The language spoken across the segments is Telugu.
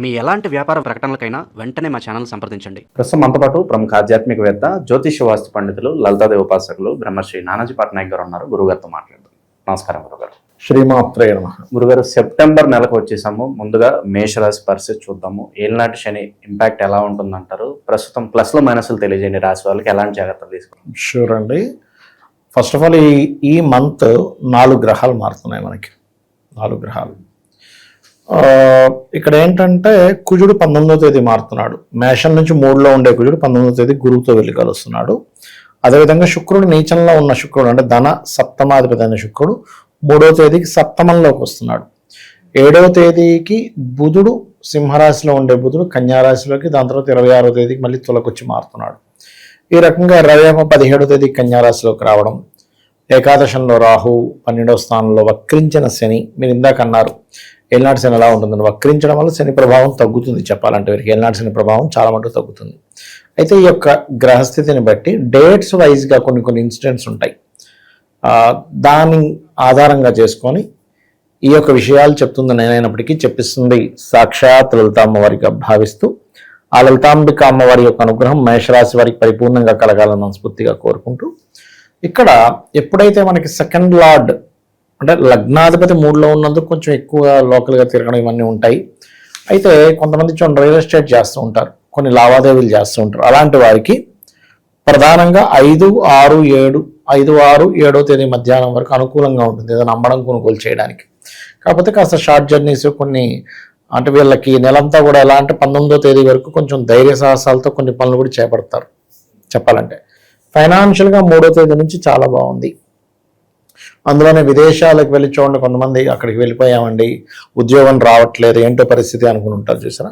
మీ ఎలాంటి వ్యాపార ప్రకటనలకైనా వెంటనే మా ఛానల్ సంప్రదించండి. ప్రస్తుతం మనతో పాటు ప్రముఖ ఆధ్యాత్మికవేత్త జ్యోతిష వాస్తు పండితులు లలితాదేవి ఉపాసకులు బ్రహ్మశ్రీ నానాజీ పట్నాయక్ గారు ఉన్నారు. గురుగారితో మాట్లాడదాం. నమస్కారం గురుగారు. శ్రీమాత్రే నమః. గురుగారు, సెప్టెంబర్ నెలకు వచ్చేసాము. ముందుగా మేషరాశి పరిస్థితి చూద్దాము. ఏలినాటి శని ఇంపాక్ట్ ఎలా ఉంటుందంటారు? ప్రస్తుతం ప్లస్లు మైనస్లు తెలియజేయండి. రాశి వాళ్ళకి ఎలాంటి జాగ్రత్తలు తీసుకుంటాం? షూర్ అండి. ఫస్ట్ ఆఫ్ ఆల్ ఈ మంత్ 4 గ్రహాలు మారుతున్నాయి మనకి. 4 గ్రహాలు. ఇక్కడ ఏంటంటే కుజుడు 19వ తేదీ మారుతున్నాడు. మేషం నుంచి 3లో ఉండే కుజుడు 19వ తేదీ గురువుతో వెళ్ళి కలుస్తున్నాడు. అదేవిధంగా శుక్రుడు నీచంలో ఉన్న శుక్రుడు అంటే ధన సప్తమాధిపతి అయిన శుక్రుడు 3వ తేదీకి సప్తమంలోకి వస్తున్నాడు. 7వ తేదీకి బుధుడు సింహరాశిలో ఉండే బుధుడు కన్యారాశిలోకి, దాని తర్వాత 26వ తేదీకి మళ్ళీ తులకొచ్చి మారుతున్నాడు. ఈ రకంగా 17వ తేదీకి కన్యారాశిలోకి రావడం, ఏకాదశంలో రాహు 12వ స్థానంలో వక్రించిన శని. మీరు ఇందాక అన్నారు ఏలినాటి శని ఎలా ఉంటుందని. వక్రించడం వల్ల శని ప్రభావం తగ్గుతుంది. చెప్పాలంటే వీరికి ఏలినాటి శని ప్రభావం చాలా మటుకు తగ్గుతుంది. అయితే ఈ యొక్క గ్రహస్థితిని బట్టి డేట్స్ వైజ్గా కొన్ని ఇన్సిడెంట్స్ ఉంటాయి. దాని ఆధారంగా చేసుకొని ఈ యొక్క విషయాలు చెప్తుంది నేనైనప్పటికీ చెప్పిస్తుంది సాక్షాత్ లలిత అమ్మవారిగా భావిస్తూ, ఆ లలితాంబిక అమ్మవారి యొక్క అనుగ్రహం మేషరాశి వారికి పరిపూర్ణంగా కలగాలని మనస్ఫూర్తిగా కోరుకుంటూ, ఇక్కడ ఎప్పుడైతే మనకి సెకండ్ లార్డ్ అంటే లగ్నాధిపతి 3లో ఉన్నందుకు కొంచెం ఎక్కువ లోకల్గా తిరగడం ఇవన్నీ ఉంటాయి. అయితే కొంతమంది చూడండి రియల్ ఎస్టేట్ చేస్తూ ఉంటారు, కొన్ని లావాదేవీలు చేస్తూ ఉంటారు. అలాంటి వారికి ప్రధానంగా 5, 6, 7వ తేదీ మధ్యాహ్నం వరకు అనుకూలంగా ఉంటుంది ఏదైనా అమ్మడం కొనుగోలు చేయడానికి. కాకపోతే కాస్త షార్ట్ జర్నీస్ కొన్ని అంటే వీళ్ళకి నెలంతా కూడా ఎలా అంటే 19వ తేదీ వరకు కొంచెం ధైర్య సాహసాలతో కొన్ని పనులు కూడా చేపడతారు. చెప్పాలంటే ఫైనాన్షియల్గా 3వ తేదీ నుంచి చాలా బాగుంది. అందులోనే విదేశాలకు వెళ్ళి చూడండి, కొంతమంది అక్కడికి వెళ్ళిపోయామండి, ఉద్యోగం రావట్లేదు, ఏంటో పరిస్థితి అనుకుని ఉంటారు చూసారా.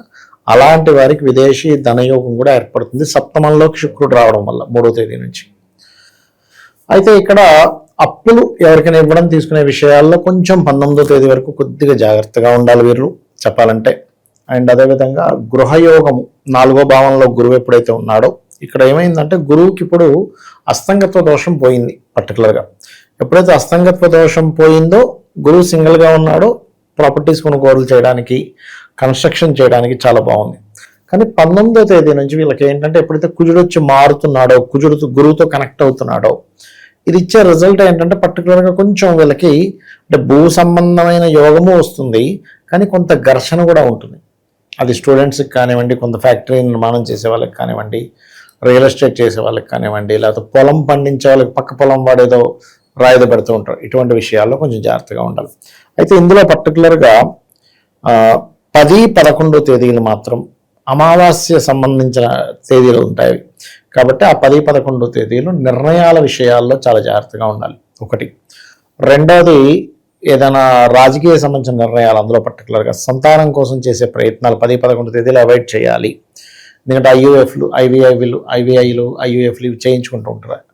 అలాంటి వారికి విదేశీ ధనయోగం కూడా ఏర్పడుతుంది సప్తమంలోకి శుక్రుడు రావడం వల్ల 3వ తేదీ నుంచి. అయితే ఇక్కడ అప్పులు ఎవరికైనా ఇవ్వడం తీసుకునే విషయాల్లో కొంచెం 19వ తేదీ వరకు కొద్దిగా జాగ్రత్తగా ఉండాలి వీరు చెప్పాలంటే. అండ్ అదేవిధంగా గృహయోగము 4వ భావంలో గురువు ఎప్పుడైతే ఉన్నాడో, ఇక్కడ ఏమైందంటే గురువుకి ఇప్పుడు అస్తంగత్వ దోషం పోయింది. పర్టికులర్గా ఎప్పుడైతే అస్తంగత్వ దోషం పోయిందో, గురువు సింగిల్గా ఉన్నాడో ప్రాపర్టీస్ కొనుగోలు చేయడానికి, కన్స్ట్రక్షన్ చేయడానికి చాలా బాగుంది. కానీ 19వ తేదీ నుంచి వీళ్ళకి ఏంటంటే ఎప్పుడైతే కుజుడు వచ్చి మారుతున్నాడో, గురువుతో కనెక్ట్ అవుతున్నాడో, ఇది ఇచ్చే రిజల్ట్ ఏంటంటే పర్టికులర్గా కొంచెం వీళ్ళకి అంటే భూ సంబంధమైన యోగము వస్తుంది, కానీ కొంత ఘర్షణ కూడా ఉంటుంది. అది స్టూడెంట్స్కి కానివ్వండి, కొంత ఫ్యాక్టరీ నిర్మాణం చేసే వాళ్ళకి కానివ్వండి, రియల్ ఎస్టేట్ చేసే వాళ్ళకి కానివ్వండి, లేకపోతే పొలం పండించే వాళ్ళకి పక్క పొలం వాడేదో రాయిదా పెడుతూ ఉంటారు. ఇటువంటి విషయాల్లో కొంచెం జాగ్రత్తగా ఉండాలి. అయితే ఇందులో పర్టికులర్గా 10, 11 తేదీలు మాత్రం అమావాస్య సంబంధించిన తేదీలు ఉంటాయి. కాబట్టి ఆ 10, 11 తేదీలు నిర్ణయాల విషయాల్లో చాలా జాగ్రత్తగా ఉండాలి. ఒకటి. రెండవది, ఏదైనా రాజకీయ సంబంధించిన నిర్ణయాలు, అందులో పర్టికులర్గా సంతానం కోసం చేసే ప్రయత్నాలు 10, 11 తేదీలు అవాయిడ్ చేయాలి. ఎందుకంటే ఐవీఐలు ఐయుఎఫ్లు ఇవి చేయించుకుంటూ ఉంటారు.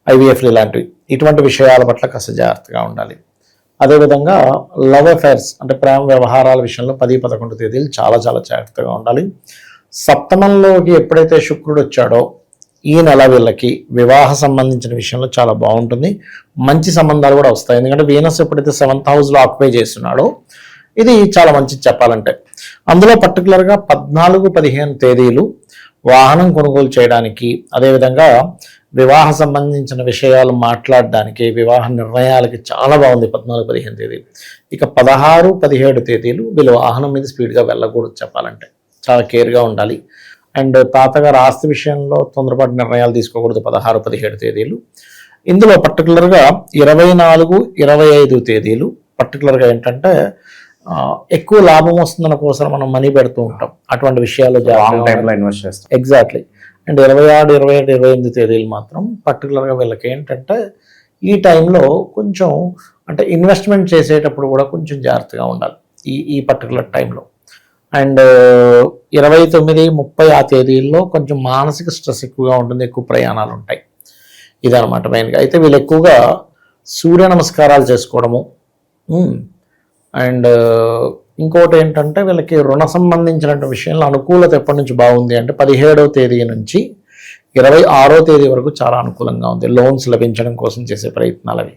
ఐవీఎఫ్లు ఇలాంటివి, ఇటువంటి విషయాల పట్ల కాస్త జాగ్రత్తగా ఉండాలి. అదేవిధంగా లవ్ అఫైర్స్ అంటే ప్రేమ వ్యవహారాల విషయంలో 10, 11 తేదీలు చాలా చాలా జాగ్రత్తగా ఉండాలి. సప్తమంలోకి ఎప్పుడైతే శుక్రుడు వచ్చాడో ఈ నెల వీళ్ళకి వివాహ సంబంధించిన విషయంలో చాలా బాగుంటుంది. మంచి సంబంధాలు కూడా వస్తాయి. ఎందుకంటే వీనస్ ఎప్పుడైతే 7th హౌస్లో ఆక్యుపై చేస్తున్నాడో ఇది చాలా మంచిది చెప్పాలంటే. అందులో పర్టికులర్గా 14, 15 తేదీలు వాహనం కొనుగోలు చేయడానికి, అదేవిధంగా వివాహ సంబంధించిన విషయాలు మాట్లాడడానికి, వివాహ నిర్ణయాలకి చాలా బాగుంది 14, 15 తేదీలు. ఇక 16, 17 తేదీలు వీళ్ళు వాహనం మీద స్పీడ్గా వెళ్ళకూడదు చెప్పాలంటే, చాలా కేర్గా ఉండాలి. అండ్ తాతగారు ఆస్తి విషయంలో తొందరపాటు నిర్ణయాలు తీసుకోకూడదు 16, 17 తేదీలు. ఇందులో పర్టికులర్గా 24, 25 తేదీలు పర్టికులర్గా ఏంటంటే ఎక్కువ లాభం వస్తుందన్న కోసం మనం మనీ పెడుతూ ఉంటాం. అటువంటి విషయాల్లో ఇన్వెస్ట్ చేస్తాం. ఎగ్జాక్ట్లీ. అండ్ 26, 27, 28 తేదీలు మాత్రం పర్టికులర్గా వీళ్ళకి ఏంటంటే ఈ టైంలో కొంచెం అంటే ఇన్వెస్ట్మెంట్ చేసేటప్పుడు కూడా కొంచెం జాగ్రత్తగా ఉండాలి ఈ పర్టికులర్ టైంలో. అండ్ 29, 30 ఆ తేదీల్లో కొంచెం మానసిక స్ట్రెస్ ఎక్కువగా ఉంటుంది, ఎక్కువ ప్రయాణాలు ఉంటాయి. ఇదనమాట మెయిన్గా. అయితే వీళ్ళు ఎక్కువగా సూర్య నమస్కారాలు చేసుకోవడము. అండ్ ఇంకోటి ఏంటంటే వీళ్ళకి రుణ సంబంధించిన విషయంలో అనుకూలత ఎప్పటి నుంచి బాగుంది అంటే 17వ తేదీ నుంచి 26వ తేదీ వరకు చాలా అనుకూలంగా ఉంది లోన్స్ లభించడం కోసం చేసే ప్రయత్నాలు అవి.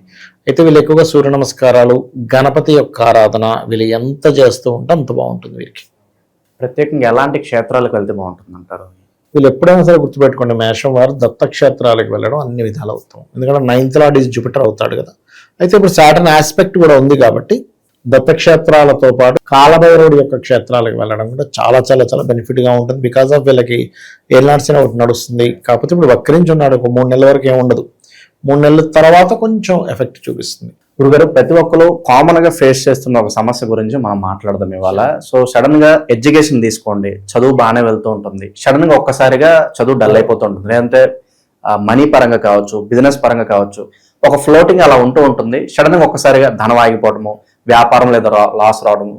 అయితే వీళ్ళు ఎక్కువగా సూర్య నమస్కారాలు, గణపతి యొక్క ఆరాధన వీళ్ళు ఎంత చేస్తూ ఉంటే అంత బాగుంటుంది వీరికి. ప్రత్యేకంగా ఎలాంటి క్షేత్రాలకు వెళ్తే బాగుంటుంది అంటారు? వీళ్ళు ఎప్పుడైనా సరే గుర్తుపెట్టుకోండి, మేషం వారు దత్తక్షేత్రాలకు వెళ్ళడం అన్ని విధాలు అవుతాం. ఎందుకంటే 9th లార్డ్ ఈజ్ జూపిటర్ అవుతాడు కదా. అయితే ఇప్పుడు సాటర్న్ ఆస్పెక్ట్ కూడా ఉంది కాబట్టి దత్తక్షేత్రాలతో పాటు కాలభైరవుడి యొక్క క్షేత్రాలకు వెళ్ళడం కూడా చాలా చాలా చాలా బెనిఫిట్గా ఉంటుంది. బికాస్ ఆఫ్ వీళ్ళకి ఏలినాడ్స్ ఒకటి నడుస్తుంది. కాకపోతే ఇప్పుడు వక్రించి ఉన్నాడు, ఒక 3 నెలల వరకు ఏముండదు. 3 నెలల తర్వాత కొంచెం ఎఫెక్ట్ చూపిస్తుంది. గురుగారు, ప్రతి ఒక్కరు కామన్ గా ఫేస్ చేస్తున్న ఒక సమస్య గురించి మనం మాట్లాడదాం ఇవాళ. సో సడన్ గా ఎడ్యుకేషన్ తీసుకోండి, చదువు బాగానే వెళ్తూ ఉంటుంది, సడన్ గా ఒక్కసారిగా చదువు డల్ అయిపోతూ ఉంటుంది. లేదంటే మనీ పరంగా కావచ్చు, బిజినెస్ పరంగా కావచ్చు, ఒక ఫ్లోటింగ్ అలా ఉంటూ ఉంటుంది. సడన్ గా ఒక్కసారిగా ధనం ఆగిపోవడము, వ్యాపారం లేదా లాస్ రావడము,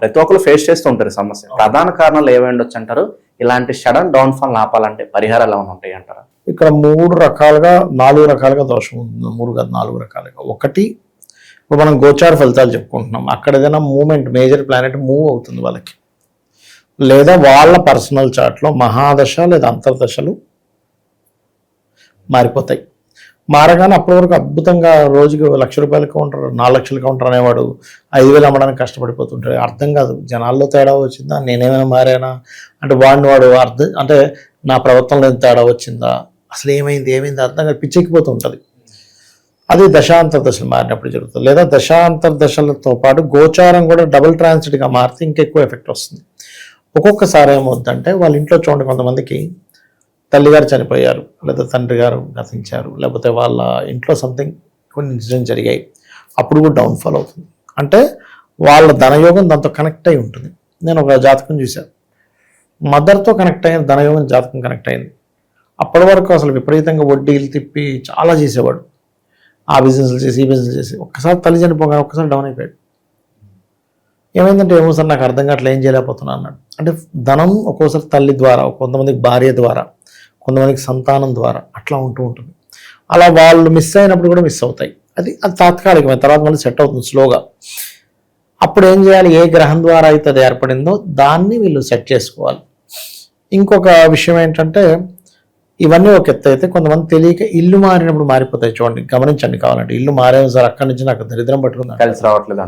ప్రతి ఒక్కరు ఫేస్ చేస్తూ ఉంటారు సమస్య. ప్రధాన కారణాలు ఏమై ఉండొచ్చు అంటారు? ఇలాంటి సడన్ డౌన్ ఫాల్ ఆపాలంటే పరిహారాలు ఏమైనా ఉంటాయి అంటారా? ఇక్కడ 4 రకాలుగా దోషం ఉంటుంది. 3 కాదు 4 రకాలుగా. ఒకటి, ఇప్పుడు మనం గోచార ఫలితాలు చెప్పుకుంటున్నాం. అక్కడ ఏదైనా మూమెంట్, మేజర్ ప్లానెట్ మూవ్ అవుతుంది వాళ్ళకి, లేదా వాళ్ళ పర్సనల్ చార్ట్లో మహాదశ లేదా అంతర్దశలు మారిపోతాయి. మారగానే అప్పటి వరకు అద్భుతంగా రోజుకి 1 లక్ష రూపాయల కౌంటర్, 4 లక్షల కౌంటర్ అనేవాడు 5,000 అమ్మడానికి కష్టపడిపోతుంటాడు. అర్థం కాదు, జనాల్లో తేడా వచ్చిందా, నేనేమైనా మారానా అంటే వాడు అర్థం, అంటే నా ప్రవర్తనలో తేడా వచ్చిందా, అసలు ఏమైంది అర్థం కాదు, పిచ్చెక్కిపోతూ ఉంటుంది. అది దశాంతర్దశలు మారినప్పుడు జరుగుతుంది. లేదా దశాంతర్దశలతో పాటు గోచారం కూడా డబుల్ ట్రాన్సిట్గా మారితే ఇంకెక్కువ ఎఫెక్ట్ వస్తుంది. ఒక్కొక్కసారి ఏమవుతుందంటే వాళ్ళ ఇంట్లో చూడండి, కొంతమందికి తల్లిగారు చనిపోయారు, లేదా తండ్రి గారు గతించారు, లేకపోతే వాళ్ళ ఇంట్లో సంథింగ్ కొన్ని ఇన్సిడెంట్ జరిగాయి, అప్పుడు కూడా డౌన్ఫాల్ అవుతుంది. అంటే వాళ్ళ ధనయోగం దాంతో కనెక్ట్ అయి ఉంటుంది. నేను ఒక జాతకం చూశాను, మదర్తో కనెక్ట్ అయ్యింది, ధనయోగం జాతకం కనెక్ట్ అయింది. అప్పటి వరకు అసలు విపరీతంగా వడ్డీలు తిప్పి చాలా చేసేవాడు, ఆ బిజినెస్లు చేసి ఈ బిజినెస్ చేసి ఒక్కసారి తల్లి చనిపోగానే ఒక్కసారి డౌన్ అయిపోయాడు. ఏమైందంటే ఏమో సార్ నాకు అర్థం కావట్లేదు, ఏం చేయలేకపోతున్నా అన్నాడు. అంటే ధనం ఒక్కోసారి తల్లి ద్వారా, కొంతమందికి భార్య ద్వారా, కొంతమందికి సంతానం ద్వారా అట్లా ఉంటూ ఉంటుంది. అలా వాళ్ళు మిస్ అయినప్పుడు కూడా మిస్ అవుతాయి. అది తాత్కాలికమైన, తర్వాత మళ్ళీ సెట్ అవుతుంది స్లోగా. అప్పుడు ఏం చేయాలి, ఏ గ్రహం ద్వారా అయితే అది ఏర్పడిందో దాన్ని వీళ్ళు సెట్ చేసుకోవాలి. ఇంకొక విషయం ఏంటంటే, ఇవన్నీ ఒక ఎత్తు అయితే కొంతమంది తెలియక ఇల్లు మారినప్పుడు మారిపోతాయి. చూడండి, గమనించండి కావాలంటే. ఇల్లు మారేమో సార్, అక్కడి నుంచి నాకు దరిద్రం పట్టుకుంది, కలిసి రావట్లేదు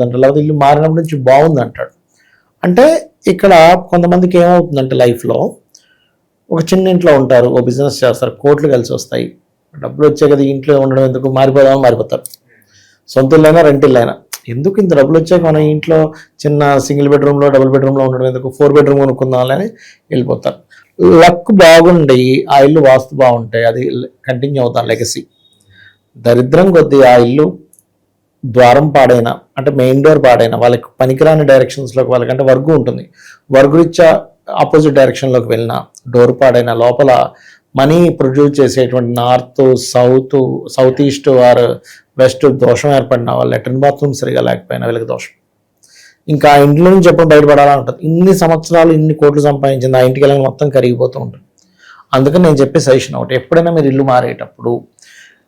అంటాడు. లేకపోతే ఇల్లు మారినప్పటి నుంచి బాగుంది అంటాడు. అంటే ఇక్కడ కొంతమందికి ఏమవుతుందంటే, లైఫ్లో ఒక చిన్న ఇంట్లో ఉంటారు, ఓ బిజినెస్ చేస్తారు, కోట్లు కలిసి వస్తాయి, డబ్బులు వచ్చాయి కదా ఇంట్లో ఉండడం ఎందుకు, మారిపోదామని మారిపోతారు. సొంత ఇల్లైనా రెంట్ ఇల్లైనా, ఎందుకు ఇంత డబ్బులు వచ్చాక మన ఇంట్లో చిన్న సింగిల్ బెడ్రూమ్లో డబుల్ బెడ్రూమ్లో ఉండడం ఎందుకు, 4 బెడ్రూమ్ కొనుక్కుందామని వెళ్ళిపోతారు. లక్ బాగుండి ఆ ఇల్లు వాస్తు బాగుంటాయి, అది కంటిన్యూ అవుతాను లెగసీ. దరిద్రం కొద్దీ ఆ ఇల్లు ద్వారం పాడైనా, అంటే మెయిన్ డోర్ పాడైనా, వాళ్ళకి పనికిరాని డైరెక్షన్స్లోకి, వాళ్ళకంటే వర్గు ఉంటుంది, వర్గురీత్యా ఆపోజిట్ డైరెక్షన్లోకి వెళ్ళినా, డోర్ పాడైనా, లోపల మనీ ప్రొడ్యూస్ చేసేటువంటి north south east or west దోషం ఏర్పడిన, వాళ్ళ లెట్రిన్ బాత్రూమ్ సరిగా లేకపోయినా వీళ్ళకి దోషం. ఇంకా ఆ ఇంట్లో నుంచి ఎప్పుడు బయటపడాలని ఉంటుంది. ఇన్ని సంవత్సరాలు ఇన్ని కోట్లు సంపాదించింది, ఆ ఇంటికి వెళ్ళిన మొత్తం కరిగిపోతూ ఉంటుంది. అందుకని నేను చెప్పే సజెషన్ ఒకటి, ఎప్పుడైనా మీరు ఇల్లు మారేటప్పుడు,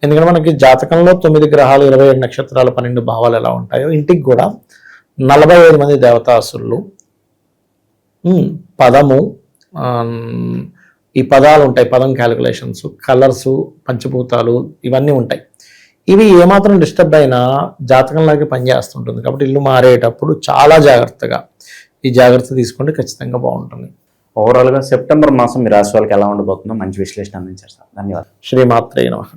ఎందుకంటే మనకి జాతకంలో 9 గ్రహాలు, 27 నక్షత్రాలు, 12 భావాలు ఎలా ఉంటాయో, ఇంటికి కూడా 45 మంది దేవతాసురులు, పదము, ఈ పదాలు ఉంటాయి, పదం క్యాలిక్యులేషన్స్, కలర్స్, పంచభూతాలు, ఇవన్నీ ఉంటాయి. ఇవి ఏమాత్రం డిస్టర్బ్ అయినా జాతకంలాగే పనిచేస్తుంటుంది. కాబట్టి ఇల్లు మారేటప్పుడు చాలా జాగ్రత్తగా ఈ జాగ్రత్త తీసుకుంటే ఖచ్చితంగా బాగుంటుంది. ఓవరాల్గా సెప్టెంబర్ మాసం మీ రాశి వాళ్ళకి ఎలా ఉండబోతుందో మంచి విశ్లేషణ అందించారు సార్. ధన్యవాదాలు. శ్రీమాత్రే నమః.